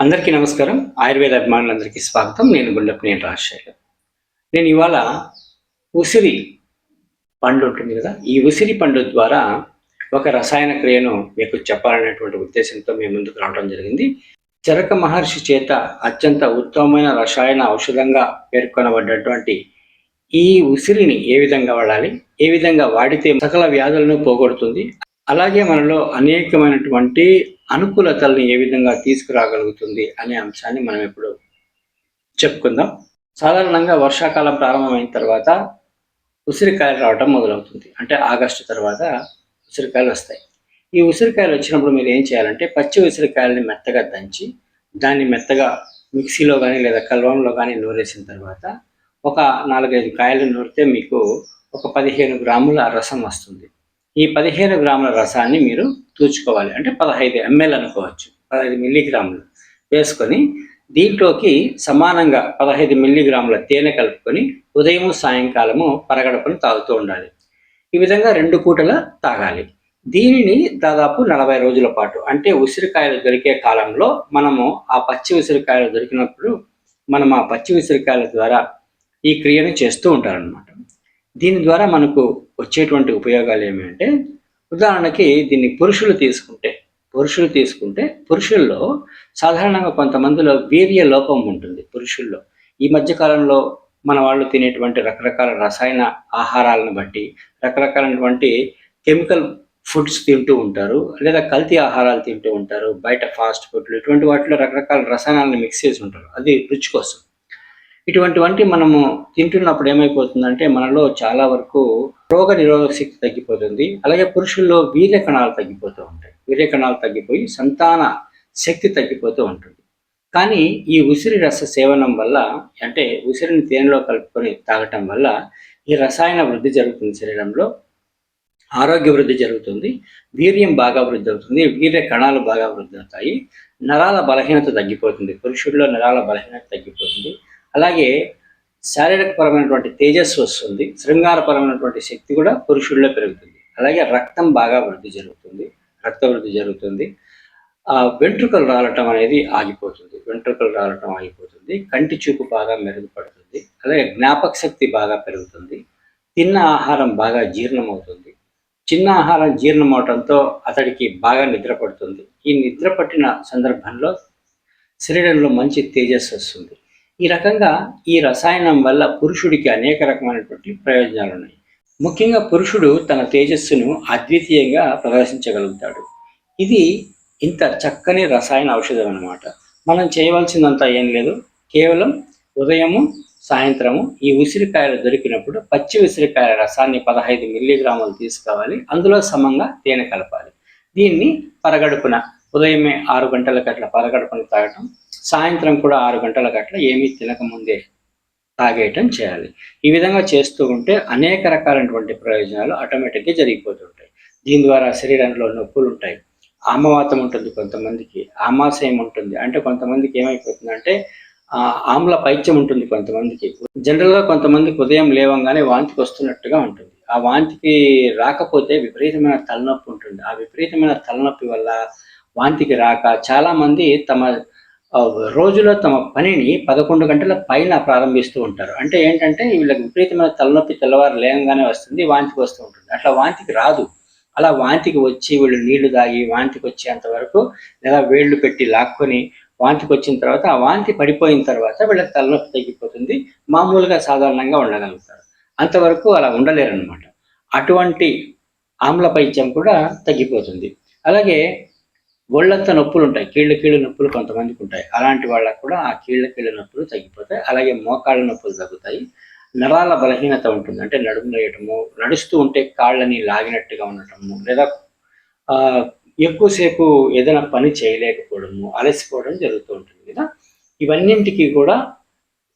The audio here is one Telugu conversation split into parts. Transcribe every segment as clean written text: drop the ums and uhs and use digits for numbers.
అందరికీ నమస్కారం. ఆయుర్వేద అభిమానులందరికీ స్వాగతం. నేను గుండెపనేని రాజశేఖర్. నేను ఇవాళ ఉసిరి పండు ఉంటుంది కదా! ఈ ఉసిరి పండు ద్వారా ఒక రసాయన క్రియను మీకు చెప్పాలనేటువంటి ఉద్దేశంతో మీ ముందుకు రావడం జరిగింది. చరక మహర్షి చేత అత్యంత ఉత్తమమైన రసాయన ఔషధంగా పేర్కొనబడ్డటువంటి ఈ ఉసిరిని ఏ విధంగా వాడాలి? ఏ విధంగా వాడితే సకల వ్యాధులను పోగొడుతుంది? అలాగే మనలో అనేకమైనటువంటి అనుకూలతల్ని ఏ విధంగా తీసుకురాగలుగుతుంది అనే అంశాన్ని మనం ఇప్పుడు చెప్పుకుందాం. సాధారణంగా వర్షాకాలం ప్రారంభమైన తర్వాత ఉసిరికాయలు రావటం మొదలవుతుంది. అంటే ఆగస్టు తర్వాత ఉసిరికాయలు వస్తాయి. ఈ ఉసిరికాయలు వచ్చినప్పుడు మీరు ఏం చేయాలంటే పచ్చి ఉసిరికాయలని మెత్తగా దంచి దాన్ని మెత్తగా మిక్సీలో కానీ లేదా కల్వంలో కానీ నూరేసిన తర్వాత ఒక 4-5 కాయలు నూరితే మీకు ఒక 15 గ్రాముల రసం వస్తుంది. ఈ 15 గ్రాముల రసాన్ని మీరు తూచుకోవాలి. అంటే 15 ml అనుకోవచ్చు. 15 మిల్లీగ్రాములు వేసుకొని దీంట్లోకి సమానంగా 15 మిల్లీగ్రాముల తేనె కలుపుకొని ఉదయం సాయంకాలము పరగడుపున తాగుతూ ఉండాలి. ఈ విధంగా 2 పూటల తాగాలి. దీనిని దాదాపు 40 రోజుల పాటు, అంటే ఉసిరికాయలు దొరికే కాలంలో మనము ఆ పచ్చి ఉసిరికాయలు దొరికినప్పుడు మనం ఆ పచ్చి ఉసిరికాయల ద్వారా ఈ క్రియను చేస్తూ ఉంటారనమాట. దీని ద్వారా మనకు వచ్చేటువంటి ఉపయోగాలు ఏమంటే, ఉదాహరణకి దీన్ని పురుషులు తీసుకుంటే పురుషుల్లో సాధారణంగా కొంతమందిలో వీర్య లోపం ఉంటుంది పురుషుల్లో. ఈ మధ్య కాలంలో మన వాళ్ళు తినేటువంటి రకరకాల రసాయన ఆహారాలను బట్టి రకరకాలైనటువంటి కెమికల్ ఫుడ్స్ తింటూ ఉంటారు, లేదా కల్తీ ఆహారాలు తింటూ ఉంటారు. బయట ఫాస్ట్ ఫుడ్లు ఇటువంటి వాటిలో రకరకాల రసాయనాలను మిక్స్ చేసి ఉంటారు, అది రుచి కోసం. ఇటువంటివంటి మనము తింటున్నప్పుడు ఏమైపోతుందంటే మనలో చాలా వరకు రోగ నిరోధక శక్తి తగ్గిపోతుంది. అలాగే పురుషుల్లో వీర్య కణాలు తగ్గిపోతూ ఉంటాయి. వీర్య కణాలు తగ్గిపోయి సంతాన శక్తి తగ్గిపోతూ ఉంటుంది. కానీ ఈ ఉసిరి రస సేవనం వల్ల, అంటే ఉసిరిని తేనెలో కలుపుకొని తాగటం వల్ల ఈ రసాయన వృద్ధి జరుగుతుంది, శరీరంలో ఆరోగ్య వృద్ధి జరుగుతుంది, వీర్యం బాగా వృద్ధి అవుతుంది, వీర్య కణాలు బాగా వృద్ధి అవుతాయి, నరాల బలహీనత తగ్గిపోతుంది, పురుషుల్లో నరాల బలహీనత తగ్గిపోతుంది. అలాగే శారీరకపరమైనటువంటి తేజస్సు వస్తుంది, శృంగారపరమైనటువంటి శక్తి కూడా పురుషుల్లో పెరుగుతుంది. అలాగే రక్తం బాగా వృద్ధి జరుగుతుంది. వెంట్రుకలు రాలటం అనేది ఆగిపోతుంది. కంటి చూపు బాగా మెరుగుపడుతుంది. అలాగే జ్ఞాపక శక్తి బాగా పెరుగుతుంది. తిన్న ఆహారం బాగా జీర్ణమవుతుంది. చిన్న ఆహారం జీర్ణమవటంతో అతడికి బాగా నిద్ర పడుతుంది. ఈ నిద్ర పట్టిన సందర్భంలో శరీరంలో మంచి తేజస్సు వస్తుంది. ఈ రకంగా ఈ రసాయనం వల్ల పురుషుడికి అనేక రకమైనటువంటి ప్రయోజనాలు ఉన్నాయి. ముఖ్యంగా పురుషుడు తన తేజస్సును అద్వితీయంగా ప్రదర్శించగలుగుతాడు. ఇది ఇంత చక్కని రసాయన ఔషధం అన్నమాట. మనం చేయవలసిందంతా ఏం లేదు, కేవలం ఉదయము సాయంత్రము ఈ ఉసిరికాయలు దొరికినప్పుడు పచ్చి ఉసిరికాయల రసాన్ని 15 మిల్లీగ్రాములు తీసుకోవాలి. అందులో సమంగా తేనె కలపాలి. దీన్ని పరగడుపున ఉదయమే 6 గంటలకు అట్లా పరగడుపున తాగటం, సాయంత్రం కూడా 6 గంటలకు అట్లా ఏమీ తినకముందే తాగేయటం చేయాలి. ఈ విధంగా చేస్తూ ఉంటే అనేక రకాలైనటువంటి ప్రయోజనాలు ఆటోమేటిక్గా జరిగిపోతుంటాయి. దీని ద్వారా శరీరంలో నొప్పులు ఉంటాయి, ఆమవాతం ఉంటుంది కొంతమందికి, ఆమాశయం ఉంటుంది. అంటే కొంతమందికి ఏమైపోతుందంటే ఆమ్ల పైత్యం ఉంటుంది కొంతమందికి. జనరల్గా కొంతమందికి ఉదయం లేవంగానే వాంతికి వస్తున్నట్టుగా ఉంటుంది. ఆ వాంతికి రాకపోతే విపరీతమైన తలనొప్పి ఉంటుంది. ఆ విపరీతమైన తలనొప్పి వల్ల వాంతికి రాక చాలామంది తమ రోజులో తమ పనిని 11 గంటల పైన ప్రారంభిస్తూ ఉంటారు. అంటే ఏంటంటే వీళ్ళకి విపరీతమైన తలనొప్పి తెల్లవారు లేవగానే వస్తుంది, వాంతికి వస్తూ ఉంటుంది. అట్లా వాంతికి రాదు. అలా వాంతికి వచ్చి వీళ్ళు నీళ్లు తాగి వాంతికి వచ్చేంత వరకు, లేదా వేళ్ళు పెట్టి లాక్కొని వాంతికి వచ్చిన తర్వాత, ఆ వాంతి పడిపోయిన తర్వాత వీళ్ళకి తలనొప్పి తగ్గిపోతుంది, మామూలుగా సాధారణంగా ఉండగలుగుతారు. అంతవరకు అలా ఉండలేరన్నమాట. అటువంటి ఆమ్ల పైత్యం కూడా తగ్గిపోతుంది. అలాగే ఒళ్ళంతా నొప్పులు ఉంటాయి, కీళ్ళ నొప్పులు కొంతమందికి ఉంటాయి. అలాంటి వాళ్ళకు కూడా ఆ కీళ్ళ నొప్పులు తగ్గిపోతాయి. అలాగే మోకాళ్ళ నొప్పులు తగ్గుతాయి. నరాల బలహీనత ఉంటుంది, అంటే నడుము వేయటము, నడుస్తూ ఉంటే కాళ్ళని లాగినట్టుగా ఉండటము, లేదా ఎక్కువసేపు ఏదైనా పని చేయలేకపోవడము, అలసిపోవడం జరుగుతూ ఉంటుంది కదా. ఇవన్నింటికి కూడా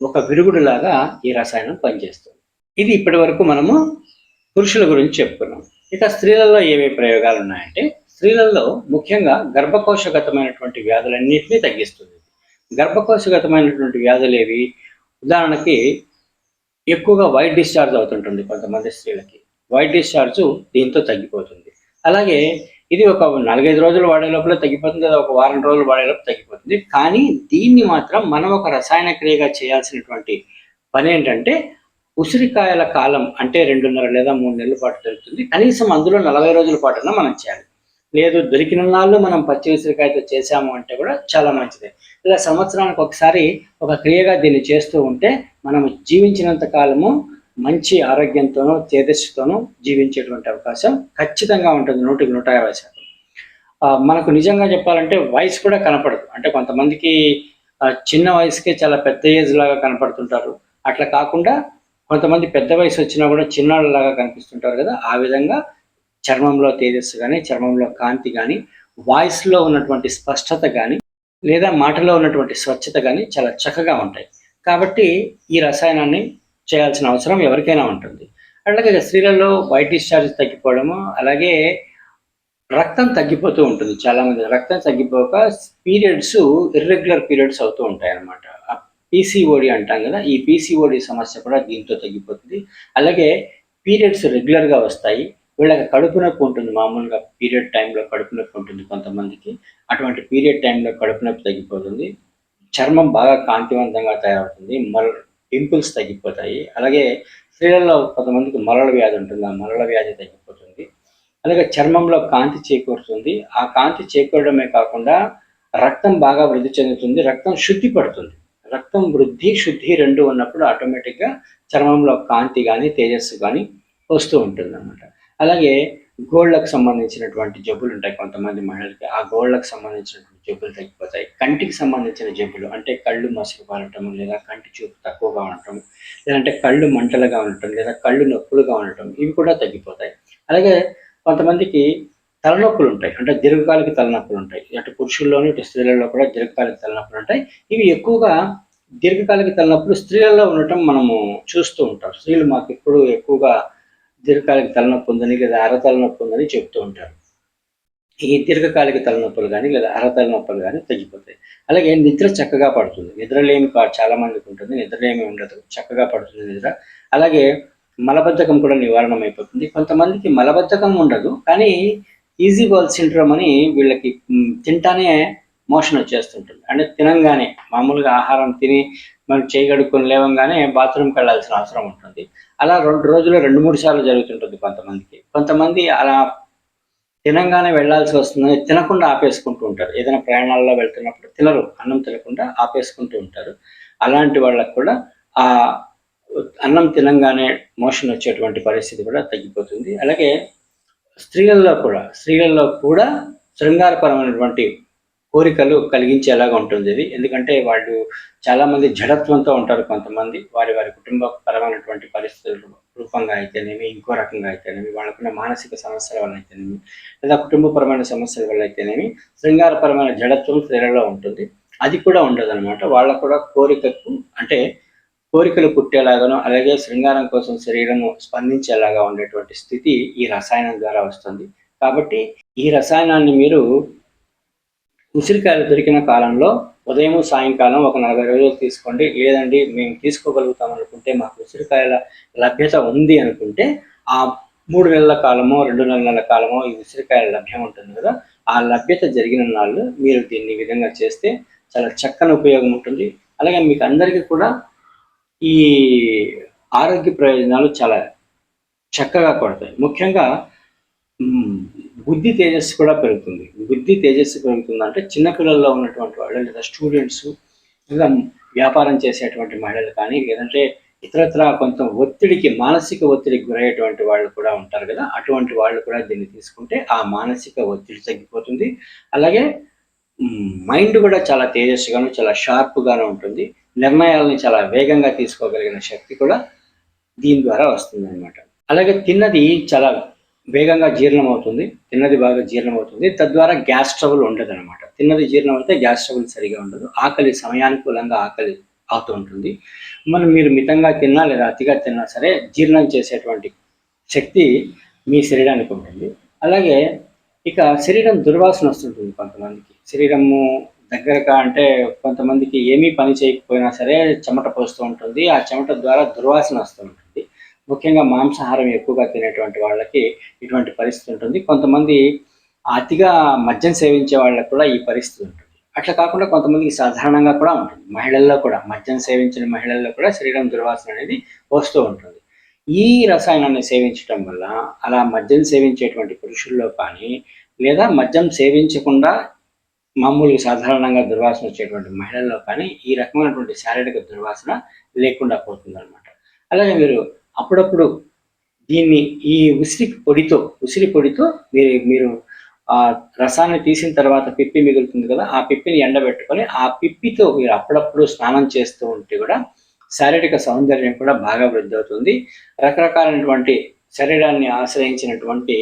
ఒక విరుగుడులాగా ఈ రసాయనం పనిచేస్తుంది. ఇది ఇప్పటి వరకు మనము పురుషుల గురించి చెప్పుకున్నాం. ఇక స్త్రీలలో ఏవే ప్రయోగాలు ఉన్నాయంటే, స్త్రీలలో ముఖ్యంగా గర్భకోశగతమైనటువంటి వ్యాధులన్నింటినీ తగ్గిస్తుంది. గర్భకోశగతమైనటువంటి వ్యాధులు ఏవి? ఉదాహరణకి ఎక్కువగా వైట్ డిశ్చార్జ్ అవుతుంటుంది కొంతమంది స్త్రీలకి. వైట్ డిశ్చార్జ్ దీంతో తగ్గిపోతుంది. అలాగే ఇది ఒక 4-5 రోజులు వాడే లోపల తగ్గిపోతుంది, లేదా ఒక వారం రోజులు వాడే లోపల తగ్గిపోతుంది. కానీ దీన్ని మాత్రం మనం ఒక రసాయన క్రియగా చేయాల్సినటువంటి పనేంటంటే, ఉసిరికాయల కాలం అంటే 2.5 లేదా 3 నెలల పాటు జరుగుతుంది. కనీసం అందులో 40 రోజుల పాటన్నా మనం చేయాలి. లేదు దొరికిన నాళ్ళు మనం పచ్చి ఉసిరికాయతో చేశాము అంటే కూడా చాలా మంచిదే. ఇలా సంవత్సరానికి ఒకసారి ఒక క్రియగా దీన్ని చేస్తూ ఉంటే మనం జీవించినంత కాలము మంచి ఆరోగ్యంతోనూ, తేజస్సుతోనూ జీవించేటువంటి అవకాశం ఖచ్చితంగా ఉంటుంది 100కి 150%. మనకు నిజంగా చెప్పాలంటే వయసు కూడా కనపడదు. అంటే కొంతమందికి చిన్న వయసుకే చాలా పెద్ద ఏజ్ లాగా కనపడుతుంటారు. అట్లా కాకుండా కొంతమంది పెద్ద వయసు వచ్చినా కూడా చిన్నాళ్ళలాగా కనిపిస్తుంటారు కదా! ఆ విధంగా చర్మంలో తేజస్సు గానీ, చర్మంలో కాంతి గానీ, వాయిస్‌లో ఉన్నటువంటి స్పష్టత గానీ, లేదా మాటలో ఉన్నటువంటి స్వచ్ఛత గానీ చాలా చక్కగా ఉంటాయి. కాబట్టి ఈ రసాయనాన్ని చేయాల్సిన అవసరం ఎవరికైనా ఉంటుంది. అట్లాగే స్త్రీలలో వైట్ డిశ్చార్జ్ తగ్గిపోవడము, అలాగే రక్తం తగ్గిపోతూ ఉంటుంది చాలామంది. రక్తం తగ్గిపోక పీరియడ్స్ ఇర్రెగ్యులర్ పీరియడ్స్ అవుతూ ఉంటాయన్నమాట. పీసీఓడి అంటాం కదా! ఈ పీసీఓడి సమస్య కూడా దీంతో తగ్గిపోతుంది. అలాగే పీరియడ్స్ రెగ్యులర్‌గా వస్తాయి. వీళ్ళకి కడుపు నొప్పి ఉంటుంది, మామూలుగా పీరియడ్ టైంలో కడుపు నొప్పి ఉంటుంది కొంతమందికి. అటువంటి పీరియడ్ టైంలో కడుపు నొప్పి తగ్గిపోతుంది. చర్మం బాగా కాంతివంతంగా తయారవుతుంది. పింపుల్స్ తగ్గిపోతాయి. అలాగే స్త్రీలలో కొంతమందికి మలల వ్యాధి ఉంటుంది. ఆ మలల వ్యాధి తగ్గిపోతుంది. అలాగే చర్మంలో కాంతి చేకూరుతుంది. ఆ కాంతి చేకూరడమే కాకుండా రక్తం బాగా వృద్ధి చెందుతుంది. రక్తం శుద్ధి పడుతుంది. రక్తం వృద్ధి, శుద్ధి 2 ఉన్నప్పుడు ఆటోమేటిక్‌గా చర్మంలో కాంతి గానీ, తేజస్సు గానీ వస్తూ ఉంటుందన్నమాట. అలాగే గోళ్ళకు సంబంధించినటువంటి జబ్బులుంటాయి కొంతమంది మహిళలకి. ఆ గోళ్ళకు సంబంధించినటువంటి జబ్బులు తగ్గిపోతాయి. కంటికి సంబంధించిన జబ్బులు అంటే కళ్ళు మసక బారటం, లేదా కంటి చూపు తక్కువగా ఉండటం, లేదంటే కళ్ళు మంటలుగా ఉండటం, లేదా కళ్ళు నొప్పులుగా ఉండటం, ఇవి కూడా తగ్గిపోతాయి. అలాగే కొంతమందికి తలనొప్పులుంటాయి. అంటే దీర్ఘకాలిక తలనొప్పులుంటాయి. అటు పురుషుల్లోను, ఇటు స్త్రీలలో కూడా దీర్ఘకాలిక తలనొప్పులుంటాయి. ఇవి ఎక్కువగా దీర్ఘకాలిక తలనొప్పులు స్త్రీలలో ఉండటం మనము చూస్తూ ఉంటాం. స్త్రీలు మాకెప్పుడు ఎక్కువగా దీర్ఘకాలిక తలనొప్పి ఉందని, లేదా అర తలనొప్పి ఉందని చెప్తూ ఉంటారు. ఈ దీర్ఘకాలిక తలనొప్పులు కానీ, లేదా అర తలనొప్పులు కానీ తగ్గిపోతాయి. అలాగే నిద్ర చక్కగా పడుతుంది. నిద్రలేమి చాలా మందికి ఉంటుంది. నిద్రలేమి ఉండదు. చక్కగా పడుతుంది నిద్ర. అలాగే మలబద్ధకం కూడా నివారణమైపోతుంది. కొంతమందికి మలబద్ధకం ఉండదు. కానీ ఈజీ బౌల్ సిండ్రోమ్ అని వీళ్ళకి తింటానే మోషన్ వచ్చేస్తుంటుంది. అంటే తినంగానే మామూలుగా ఆహారం తిని మనం చేయి కడుక్కొని లేవంగానే బాత్రూమ్‌కి వెళ్ళాల్సిన అవసరం ఉంటుంది. అలా 2 రోజులు 2, 3 సార్లు జరుగుతుంటుంది కొంతమందికి. కొంతమంది అలా తినంగానే వెళ్ళాల్సి వస్తుందని తినకుండా ఆపేసుకుంటూ ఉంటారు. ఏదైనా ప్రయాణాల్లో వెళ్తున్నప్పుడు తినరు. అన్నం తినకుండా ఆపేసుకుంటూ ఉంటారు. అలాంటి వాళ్ళకి కూడా అన్నం తినంగానే మోషన్ వచ్చేటువంటి పరిస్థితి కూడా తగ్గిపోతుంది. అలాగే స్త్రీలలో కూడా శృంగారపరమైనటువంటి కోరికలు కలిగించేలాగా ఉంటుంది ఇది. ఎందుకంటే వాళ్ళు చాలామంది జడత్వంతో ఉంటారు కొంతమంది. వారి కుటుంబ పరమైనటువంటి పరిస్థితుల రూపంగా అయితేనేమి, ఇంకో రకంగా అయితేనేమి, వాళ్ళకున్న మానసిక సమస్యల వల్ల అయితేనేమి, లేదా కుటుంబపరమైన సమస్యల వల్ల అయితేనేమి, శృంగారపరమైన జడత్వం స్త్రీలలో ఉంటుంది. అది కూడా ఉండదనమాట. వాళ్ళకు కూడా అంటే కోరికలు పుట్టేలాగాను, అలాగే శృంగారం కోసం శరీరము స్పందించేలాగా ఉండేటువంటి స్థితి ఈ రసాయనం ద్వారా వస్తుంది. కాబట్టి ఈ రసాయనాన్ని మీరు ఉసిరికాయలు దొరికిన కాలంలో ఉదయం, సాయంకాలం ఒక 40 రోజులు తీసుకోండి. లేదండి మేము తీసుకోగలుగుతాం అనుకుంటే, మాకు ఉసిరికాయల లభ్యత ఉంది అనుకుంటే, ఆ 3 నెలల కాలమో, 2 నెలల కాలమో ఈ ఉసిరికాయల లభ్యం ఉంటుంది కదా! ఆ లభ్యత జరిగిన నాళ్ళు మీరు దీన్ని ఈ విధంగా చేస్తే చాలా చక్కని ఉపయోగం ఉంటుంది. అలాగే మీకు అందరికీ కూడా ఈ ఆరోగ్య ప్రయోజనాలు చాలా చక్కగా పడతాయి. ముఖ్యంగా బుద్ధి తేజస్సు కూడా పెరుగుతుంది. బుద్ధి తేజస్సు పెరుగుతుందంటే చిన్న పిల్లల్లో ఉన్నటువంటి వాళ్ళు, లేదా స్టూడెంట్స్, లేదా వ్యాపారం చేసేటువంటి మహిళలు కానీ, లేదంటే ఇతరత్రా కొంత మానసిక ఒత్తిడికి గురయ్యేటువంటి వాళ్ళు కూడా ఉంటారు కదా! అటువంటి వాళ్ళు కూడా దీన్ని తీసుకుంటే ఆ మానసిక ఒత్తిడి తగ్గిపోతుంది. అలాగే మైండ్ కూడా చాలా తేజస్సుగాను, చాలా షార్ప్‌గాను ఉంటుంది. నిర్ణయాలను చాలా వేగంగా తీసుకోగలిగిన శక్తి కూడా దీని ద్వారా వస్తుందన్నమాట. అలాగే తిన్నది చాలా వేగంగా జీర్ణమవుతుంది. తిన్నది బాగా జీర్ణమవుతుంది. తద్వారా గ్యాస్ ట్రబుల్ ఉండదనమాట. తిన్నది జీర్ణమైతే గ్యాస్ ట్రబుల్ సరిగా ఉండదు. ఆకలి సమయానుకూలంగా ఆకలి అవుతూ ఉంటుంది. మీరు మితంగా తిన్నా, లేదా అతిగా తిన్నా సరే జీర్ణం చేసేటువంటి శక్తి మీ శరీరానికి ఉంటుంది. అలాగే ఇక శరీరం దుర్వాసన వస్తుంటుంది కొంతమందికి. శరీరము దగ్గరగా అంటే కొంతమందికి ఏమీ పని చేయకపోయినా సరే చెమట పోస్తూ ఉంటుంది. ఆ చెమట ద్వారా దుర్వాసన వస్తూ ఉంటుంది. ముఖ్యంగా మాంసాహారం ఎక్కువగా తినేటువంటి వాళ్ళకి ఇటువంటి పరిస్థితి ఉంటుంది. కొంతమంది అతిగా మద్యం సేవించే వాళ్ళకు కూడా ఈ పరిస్థితి ఉంటుంది. అట్లా కాకుండా కొంతమందికి సాధారణంగా కూడా ఉంటుంది. మహిళల్లో కూడా మద్యం సేవించిన మహిళల్లో కూడా శరీరం దుర్వాసన అనేది వస్తూ ఉంటుంది. ఈ రసాయనాన్ని సేవించటం వల్ల అలా మద్యం సేవించేటువంటి పురుషుల్లో కానీ, లేదా మద్యం సేవించకుండా మామూలుగా సాధారణంగా దుర్వాసన వచ్చేటువంటి మహిళల్లో కానీ ఈ రకమైనటువంటి శారీరక దుర్వాసన లేకుండా పోతుందన్నమాట. అలాగే మీరు అప్పుడప్పుడు దీన్ని ఈ ఉసిరి పొడితో మీరు ఆ రసాన్ని తీసిన తర్వాత పిప్పి మిగులుతుంది కదా, ఆ పిప్పిని ఎండబెట్టుకొని ఆ పిప్పితో మీరు అప్పుడప్పుడు స్నానం చేస్తూ ఉంటే కూడా శారీరక సౌందర్యం కూడా బాగా వృద్ధి అవుతుంది. రకరకాలైనటువంటి శరీరాన్ని ఆశ్రయించినటువంటి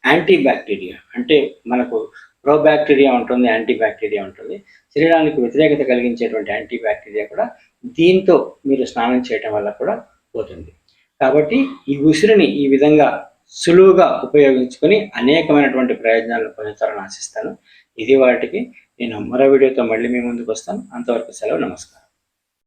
యాంటీ బ్యాక్టీరియా, అంటే మనకు ప్రోబ్యాక్టీరియా ఉంటుంది, యాంటీ బ్యాక్టీరియా ఉంటుంది. శరీరానికి వ్యతిరేకత కలిగించేటువంటి యాంటీ బ్యాక్టీరియా కూడా దీంతో మీరు స్నానం చేయటం వల్ల కూడా పోతుంది. కాబట్టి ఈ ఉసిరిని ఈ విధంగా సులువుగా ఉపయోగించుకొని అనేకమైనటువంటి ప్రయోజనాలను పొందుతారని ఆశిస్తాను. ఇది వాటికి నేను మరో వీడియోతో మళ్ళీ మీ ముందుకు వస్తాను. అంతవరకు సెలవు, నమస్కారం.